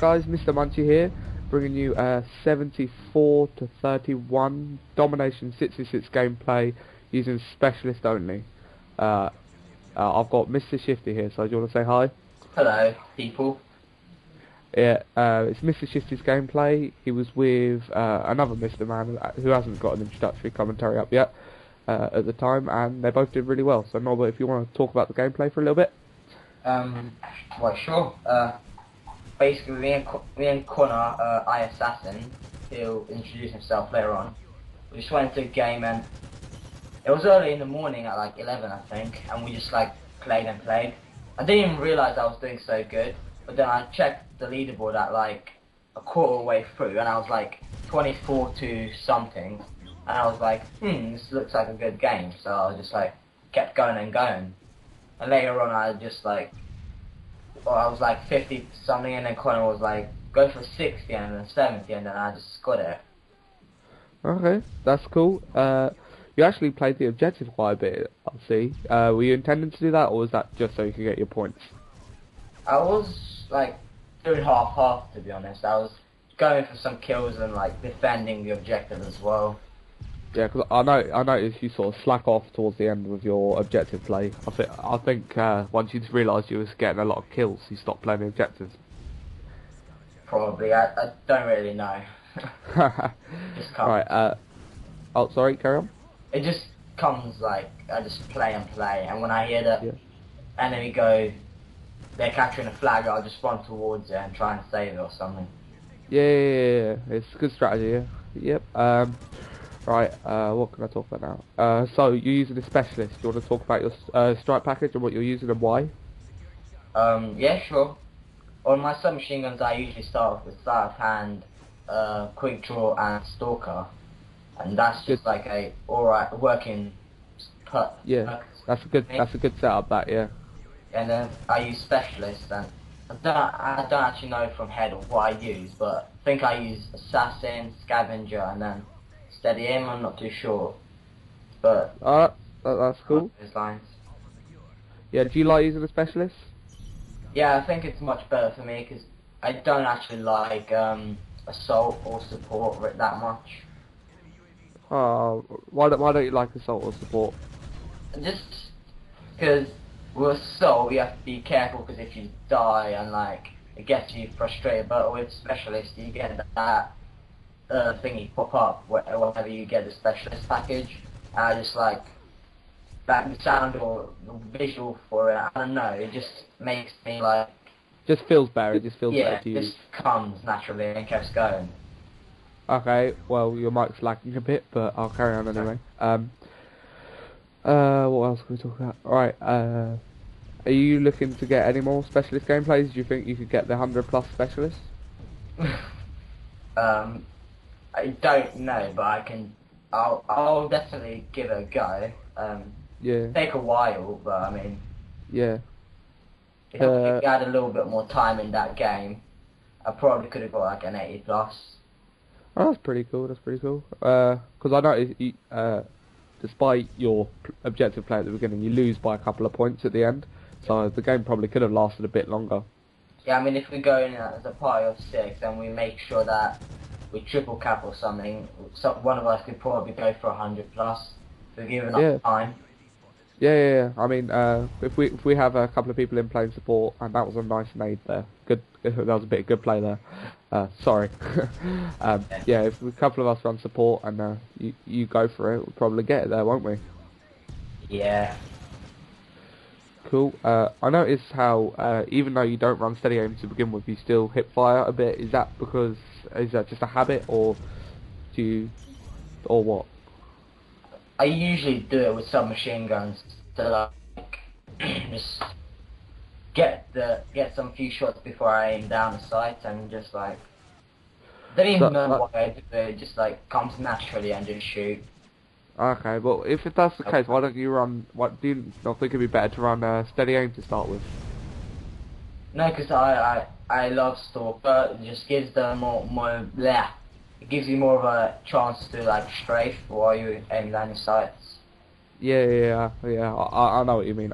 guys, Mr. Munchie here, bringing you a 74 to 31 domination 66 gameplay using specialist only. I've got MrShifteyyy here, so do you want to say hi? Hello, people. Yeah, it's MrShifteyy's gameplay. He was with another Mr. Man who hasn't got an introductory commentary up yet at the time, and they both did really well. So Norbert, if you want to talk about the gameplay for a little bit. Well, sure. Basically, me and Connor, Assassin, he'll introduce himself later on. We just went to a game, and it was early in the morning at like 11, I think, and we just like played and played. I didn't even realise I was doing so good, but then I checked the leaderboard at like a quarter way through, and I was like 24 to something, and I was like, this looks like a good game. So I was just like kept going and going, and later on I just like. Well, I was like 50 something, and then Connor was like, go for 60 and then 70, and then I just got it. Okay, that's cool. You actually played the objective quite a bit, I see. Were you intending to do that, or was that just so you could get your points? I was like doing half-half, to be honest. I was going for some kills and like defending the objective as well. Yeah, because I noticed you sort of slack off towards the end with your objective play. I think once you realised you was getting a lot of kills, you stopped playing the objectives. Probably. I don't really know. Just comes. Right. Oh, sorry. Carry on. It just comes like I just play and play, and when I hear the enemy go, they're capturing a flag, I'll just run towards it and try and save it or something. Yeah. It's a good strategy. Yeah. Yep. Right, what can I talk about now? So, you're using a specialist. Do you want to talk about your strike package and what you're using and why? Yeah, sure. On my submachine guns, I usually start off with sleight of hand, quick draw, and stalker, and that's just like a alright working. Yeah, that's a good setup. That yeah. And then I use specialist, and I don't actually know from head what I use, but I think I use assassin, scavenger, and then steady aim. I'm not too sure, but that's cool. Those lines. Yeah, do you like using a specialist? Yeah, I think it's much better for me because I don't actually like assault or support that much. Why don't you like assault or support? Just because with assault you have to be careful because if you die and like it gets you frustrated, but with specialist you get that thingy pop up whenever you get the specialist package. And I just like that the sound or the visual for it. I don't know. It just makes me like. Just feels better. It just feels better to use. Yeah, it just comes naturally and keeps going. Okay. Well, your mic's lagging a bit, but I'll carry on anyway. What else can we talk about? Alright. Are you looking to get any more specialist gameplays? Do you think you could get the 100+ specialists? I don't know, but I can. I'll definitely give it a go. Yeah. Take a while, but I mean. Yeah. If I had a little bit more time in that game, I probably could have got like an 80+. Oh, that's pretty cool. Because I noticed, despite your objective play at the beginning, you lose by a couple of points at the end. So the game probably could have lasted a bit longer. Yeah, I mean, if we go in as a party of 6 and we make sure that we triple cap or something, one of us could probably go for 100+. If we give enough time. Yeah. I mean, if we have a couple of people in playing support, and that was a nice nade there. Good. That was a bit of good play there. Sorry. Yeah, if a couple of us run support and you go for it, we'll probably get it there, won't we? Yeah. Cool. I noticed how even though you don't run steady aim to begin with, you still hip fire a bit. Is that just a habit, or or what? I usually do it with submachine guns to like just get some few shots before I aim down the sight, and just like don't even know why I do it. It just like comes naturally and just shoot. Okay, well if that's the case, why don't you run? What do you not think it'd be better to run steady aim to start with? No, because I love stalker. It just gives them more. It gives you more of a chance to like strafe while you aim down your sights. Yeah. I know what you mean.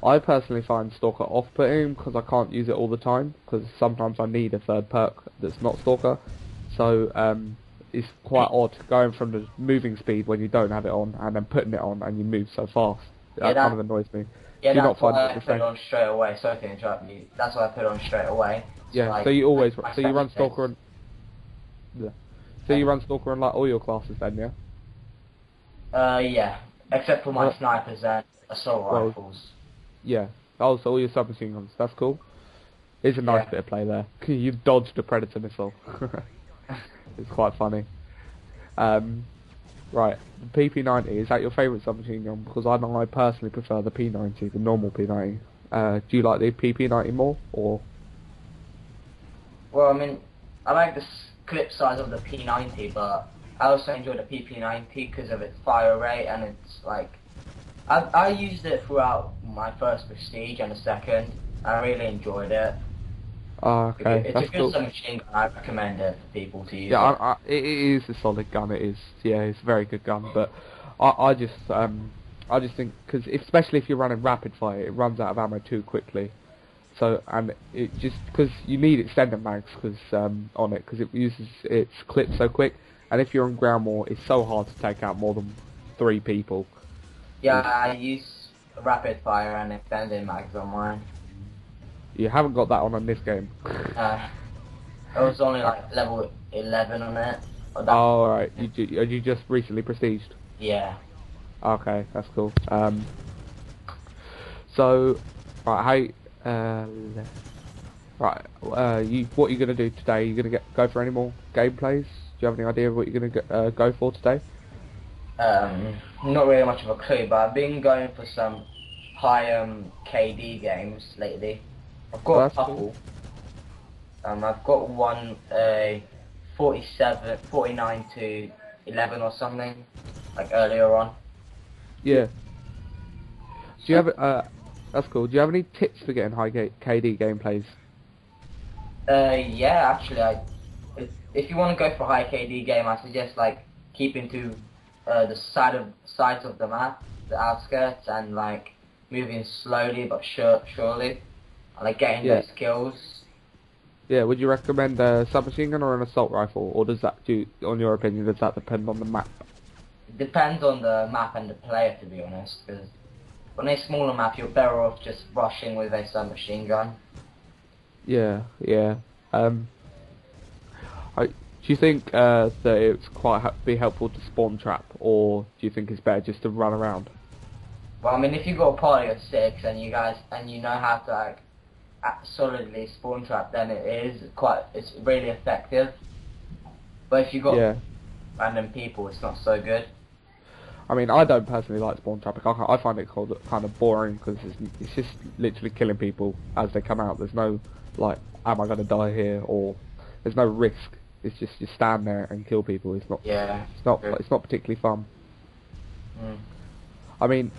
I personally find Stalker off-putting because I can't use it all the time. Because sometimes I need a third perk that's not Stalker. So it's quite odd going from the moving speed when you don't have it on, and then putting it on and you move so fast. Yeah, That kind of annoys me. yeah, Do you not that's find why it I the put it same? on straight away. Sorry to interrupt you. That's why I put it on straight away. So Yeah. So like, you always my so you run special Stalker hits. and yeah. So you run Stalker on like all your classes then, yeah? Yeah, except for my Uh, snipers and assault well, rifles. yeah. Oh, so all your submachine guns. That's cool. It's a nice Yeah. bit of play there. You've dodged a predator missile. It's quite funny. Um, right, the PP90, is that your favourite submachine gun? Because I personally prefer the P90, the normal P90. Do you like the PP90 more, or? Well, I mean, I like the clip size of the P90, but I also enjoy the PP90 because of its fire rate and it's like, I used it throughout my first Prestige and the second. I really enjoyed it. Okay, It's a that's good cool. submachine gun. I recommend it for people to use Yeah, it. it is a solid gun. It is. Yeah, it's a very good gun. But I just think because especially if you're running rapid fire, it runs out of ammo too quickly. So and it just because you need extended mags because on it because it uses its clip so quick. And if you're on ground war, it's so hard to take out more than 3 people. Yeah, It's, I use rapid fire and extended mags on mine. you haven't got that on this game. Uh, I was only like level 11 on it. Or that, Oh, alright. You just recently prestiged. yeah. Okay, that's cool. So, right, what are you gonna do today? You gonna go for any more gameplays? Do you have any idea of what you're gonna go for today? Not really much of a clue, but I've been going for some high KD games lately. I've Oh, got a that's cool. couple. I've got one 49 to 11 or something, like earlier on. Yeah. Do you So, have that's cool. Do you have any tips for getting high KD gameplays? yeah, actually, if you want to go for a high KD game, I suggest like keeping to the sides of the map, the outskirts, and like moving slowly but surely, and like getting Yeah. those kills. Yeah. Would you recommend a submachine gun or an assault rifle, or does that on your opinion, does that depend on the map? It depends on the map and the player, to be honest, because on a smaller map, you're better off just rushing with a submachine gun. Yeah. Um, do you think that it's be helpful to spawn trap, or do you think it's better just to run around? Well, I mean, if you got a party of 6 and you know how to like solidly spawn trap, then it's really effective. But if you got Yeah. random people, it's not so good. I mean, I don't personally like spawn trapping. I find it kind of boring because it's just literally killing people as they come out. There's no like, am I gonna die here, or there's no risk. It's just you stand there and kill people. Yeah. It's not particularly fun. Mm. I mean,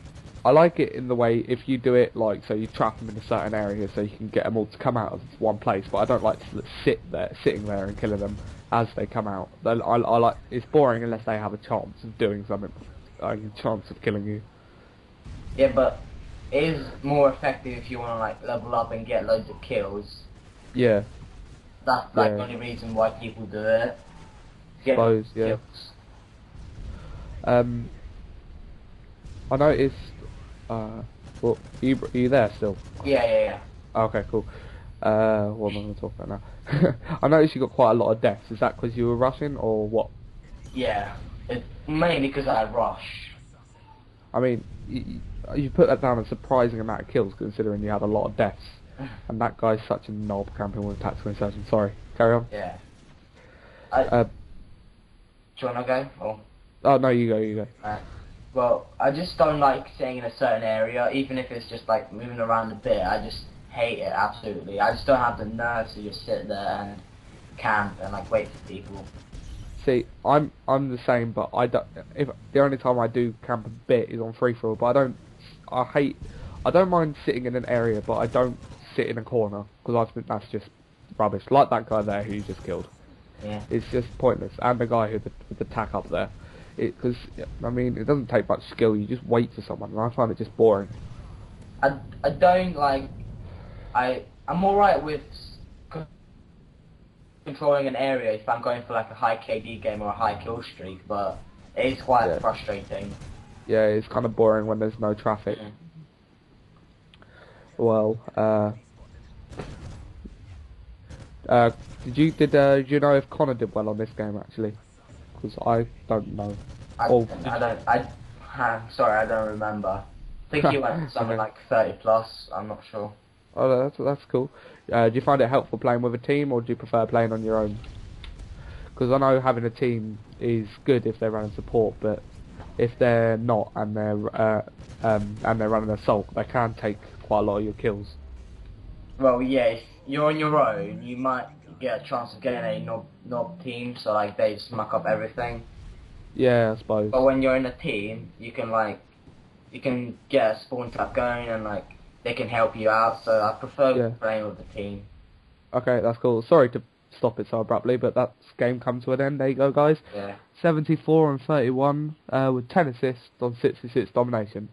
I like it in the way if you do it like so you trap them in a certain area so you can get them all to come out of one place. But I don't like to sitting there and killing them as they come out. I like it's boring unless they have a chance of doing something, like a chance of killing you. Yeah, but it is more effective if you want to like level up and get loads of kills. Yeah, That's like yeah. the only reason why people do it. Get Suppose, yeah. kills. I noticed. Well, are you there still? Yeah. Okay, cool. What am I going to talk about now? I noticed you got quite a lot of deaths. Is that because you were rushing or what? Yeah. It's mainly because I rush. I mean, you put that down a surprising amount of kills considering you had a lot of deaths. And that guy's such a knob camping with tactical insertion. Sorry, carry on. Yeah. Uh, Do you wanna go? Or oh no, you go. well, I just don't like sitting in a certain area, even if it's just like moving around a bit. I just hate it absolutely. I just don't have the nerves to just sit there and camp and like wait for people. See, I'm the same, but I don't. If the only time I do camp a bit is on free for all, but I don't mind sitting in an area, but I don't sit in a corner because I think that's just rubbish. Like that guy there who you just killed. Yeah. It's just pointless. And the guy with the tack up there. because I mean it doesn't take much skill. You just wait for someone, and I find it just boring. I don't like. I'm alright with controlling an area if I'm going for like a high KD game or a high kill streak, but it is quite frustrating. Yeah, it's kind of boring when there's no traffic. Mm. Well, did you know if Connor did well on this game actually? Because I don't know. Sorry, I don't remember. I think he went something like 30 plus. I'm not sure. Oh, that's cool. Do you find it helpful playing with a team, or do you prefer playing on your own? Because I know having a team is good if they're running support, but if they're not and they're running assault, they can take quite a lot of your kills. Well, yeah, if you're on your own, you might get a chance of getting a knob team, so like they just muck up everything. Yeah, I suppose. But when you're in a team, you can get a spawn trap going and like they can help you out. So I prefer playing with the team. Okay, that's cool. Sorry to stop it so abruptly, but that game comes to an end. There you go, guys. Yeah. 74 and 31 with 10 assists on 66 domination.